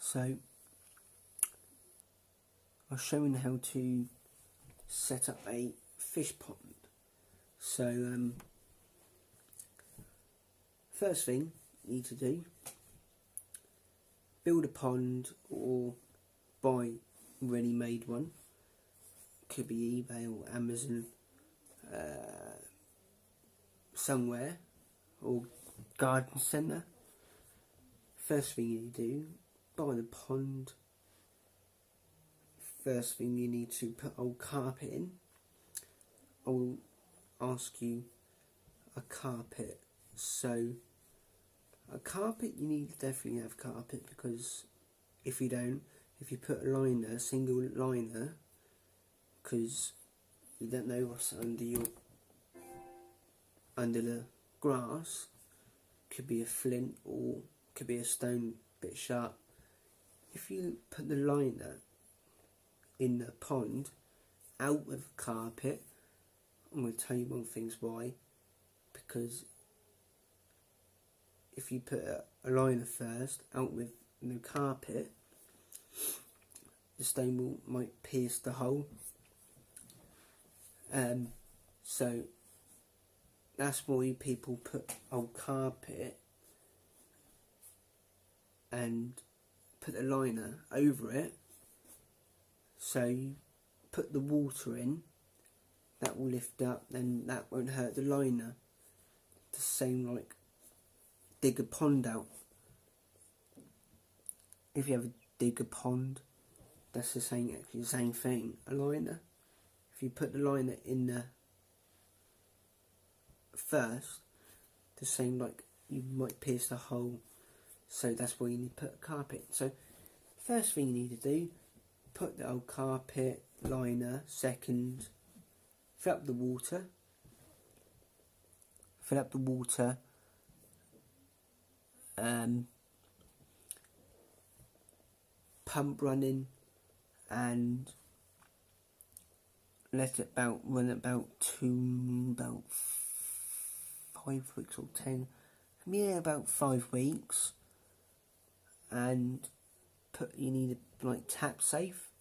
So I'll show you how to set up a fish pond. So first thing you need to do, build a pond or buy a ready-made one. Could be eBay or Amazon, somewhere, or garden centre. First thing you need to do, buy the pond. First thing you need to put old carpet in. I will ask you a carpet. So a carpet, you need to definitely have carpet, because if you don't, if you put a liner, a single liner, because you don't know what's under the grass, could be a flint or could be a stone bit sharp. If you put the liner in the pond out with carpet, I'm going to tell you one thing's why. Because if you put a liner first out with the carpet, the stone might pierce the hole. So that's why people put old carpet and put a liner over it. So you put the water in, that will lift up, then that won't hurt the liner. The same like dig a pond out. If you have a dig a pond, that's actually the same thing. A liner. If you put the liner in there first, the same like you might pierce the hole. So that's why you need to put a carpet. So first thing you need to do, put the old carpet, liner. Second, fill up the water. Pump running, and let it run about 5 weeks or 10, about 5 weeks. And you need to like tap safe,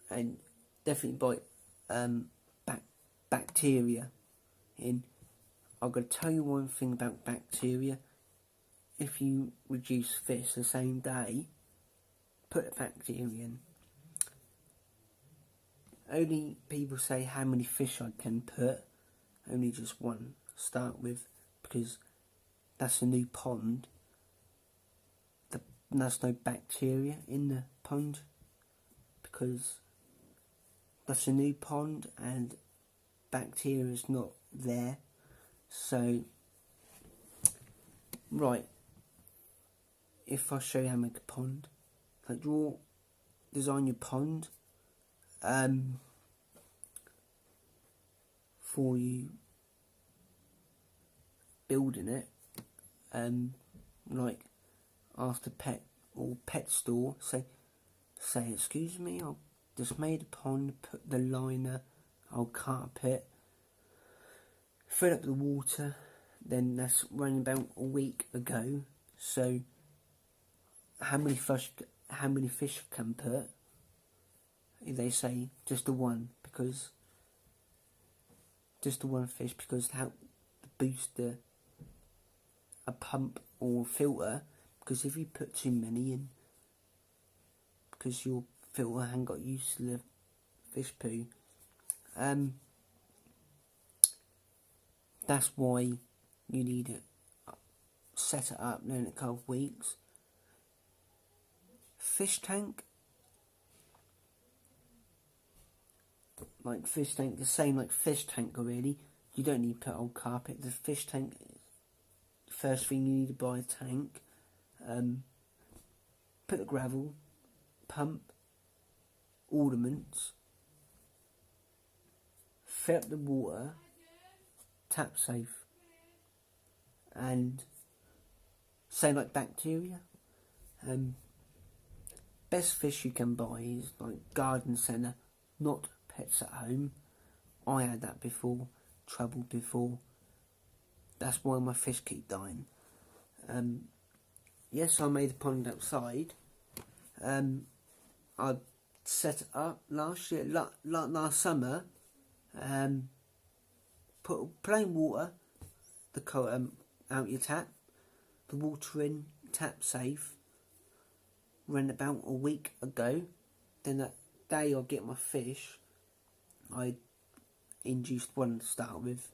and definitely buy bacteria in. I'm going to tell you one thing about bacteria. If you reduce fish the same day, put a bacteria in. Only people say how many fish I can put. Only just one to start with, because that's a new pond. There's no bacteria in the pond, because that's a new pond and bacteria is not there. So, right, if I show you how to make a pond, like design your pond for you building it, like after pet store, say excuse me, I've just made a pond, put the liner, I'll carpet, fill up the water. Then that's running about a week ago. So how many fish can put? They say just the one, because just the one fish, because to help boost a pump or filter. Because if you put too many in, because your filter hasn't got used to the fish poo, that's why you need to set it up in a couple of weeks. Fish tank, the same like fish tank already. You don't need to put old carpet. The fish tank, first thing you need to buy a tank. Put the gravel, pump, ornaments, fill up the water, tap safe, and same like bacteria. Best fish you can buy is like garden centre, not Pets at Home. I had that before, trouble before. That's why my fish keep dying. yes, I made a pond outside. I set it up last year, last summer. Put plain water, out your tap, the water in, tap safe. Ran about a week ago. Then that day I get my fish. I induced one to start with.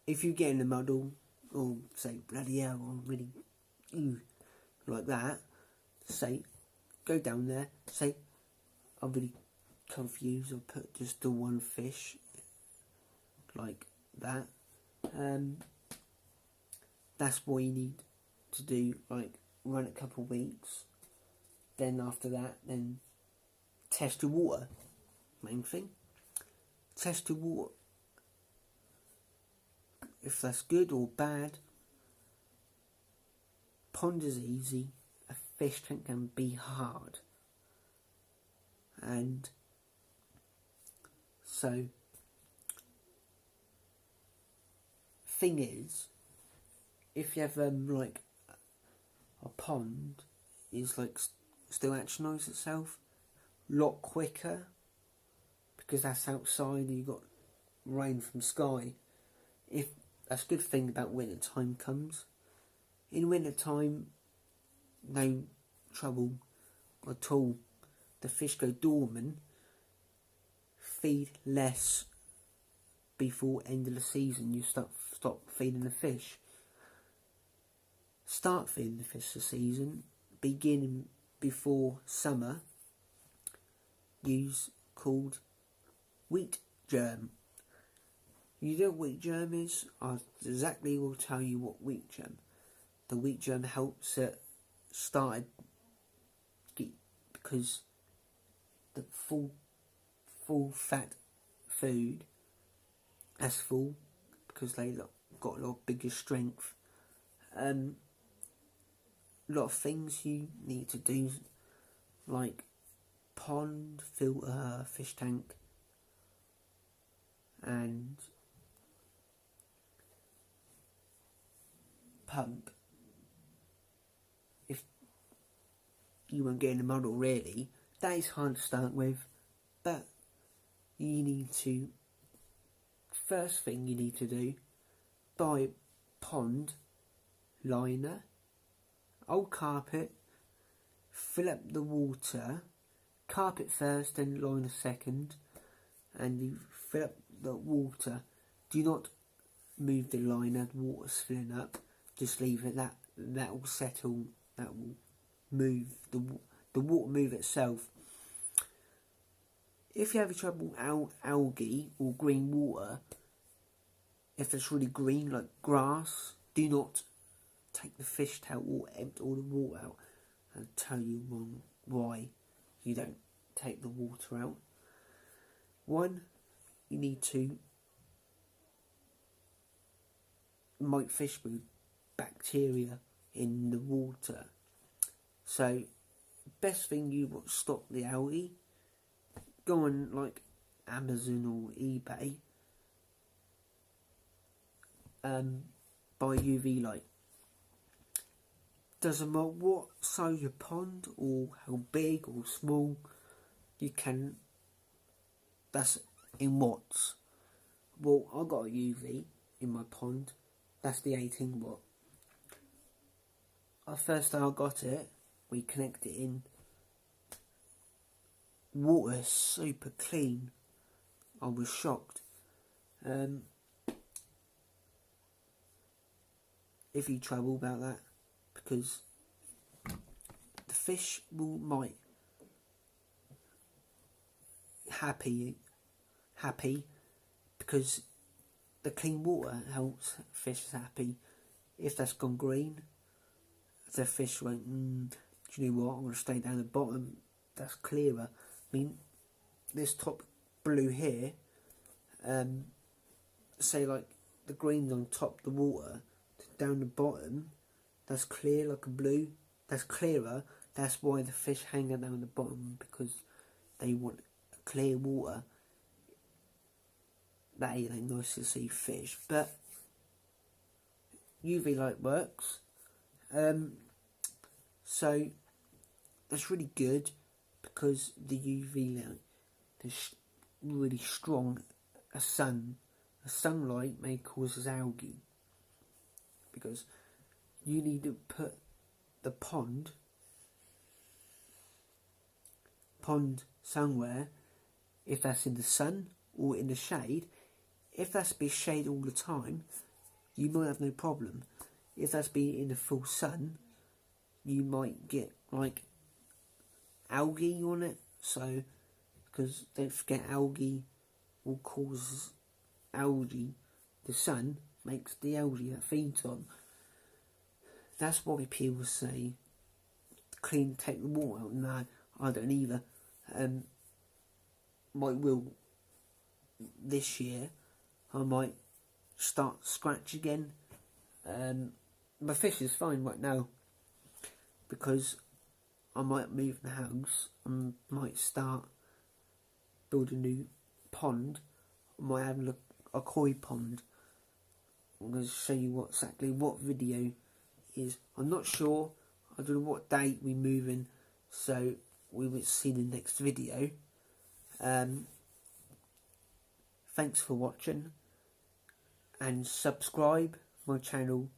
If you get in a muddle, or say bloody hell, or really like that, say go down there, say I'm really confused, I'll put just the one fish like that. That's what you need to do, like run a couple of weeks. Then after that, then test your water. Main thing. Test your water. If that's good or bad. Pond is easy. A fish tank can be hard. And so, thing is, if you have like a pond, is like still actionise itself a lot quicker, because that's outside and you got rain from sky. If that's a good thing about winter time comes. In winter time, no trouble at all. The fish go dormant. Feed less before end of the season. You stop feeding the fish. Start feeding the fish the season, beginning before summer. Use called wheat germ. You know what wheat germ is? I exactly will tell you what wheat germ. The wheat germ helps it start, because the full fat food, that's full, because they got a lot bigger strength. A lot of things you need to do, like pond, filter, fish tank, and pump. If you won't get in the muddle really, that is hard to start with, but you need to, first thing you need to do, buy pond liner, old carpet, fill up the water, carpet first, then liner second, and you fill up the water. Do not move the liner, the water's filling up, just leave it, that will settle, that will move, the water move itself. If you have trouble algae or green water, if it's really green like grass, do not take the fish out or empty all the water out. I'll tell you why you don't take the water out. One, you need to might fish with bacteria in the water. So, best thing you want to stop the algae, go on like Amazon or eBay, buy UV light. Doesn't matter what size your pond or how big or small, you can, that's in watts. Well, I got a UV in my pond, that's the 18 watt. First time I got it, we connected it in. Water is super clean. I was shocked. If you trouble about that, because the fish might happy because the clean water helps fish happy. If that's gone green, the fish won't, do you know what, I'm going to stay down the bottom, that's clearer. I mean, this top blue here, say like the green's on top of the water, down the bottom, that's clear like a blue, that's clearer. That's why the fish hang down the bottom, because they want clear water. That ain't nice to see fish. But UV light works. So that's really good because the UV light is really strong. A sunlight may cause algae, because you need to put the pond somewhere, if that's in the sun or in the shade. If that's be shade all the time, you might have no problem. If that's be in the full sun, you might get like algae on it. So, because don't forget, algae will cause algae. The sun makes the algae that feeds on. That's why people say take the water out. No, I don't either. Will this year I might start scratch again. My fish is fine right now because I might move the house and might start building a new pond. I might have a koi pond. I'm going to show you exactly what video is. I'm not sure. I don't know what date we're moving, so we will see the next video. Thanks for watching, and subscribe my channel,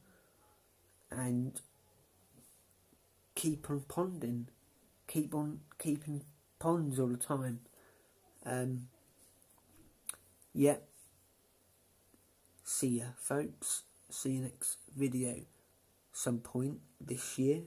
and keep on ponding, keep on keeping ponds all the time. Yeah, see ya folks, see you next video some point this year.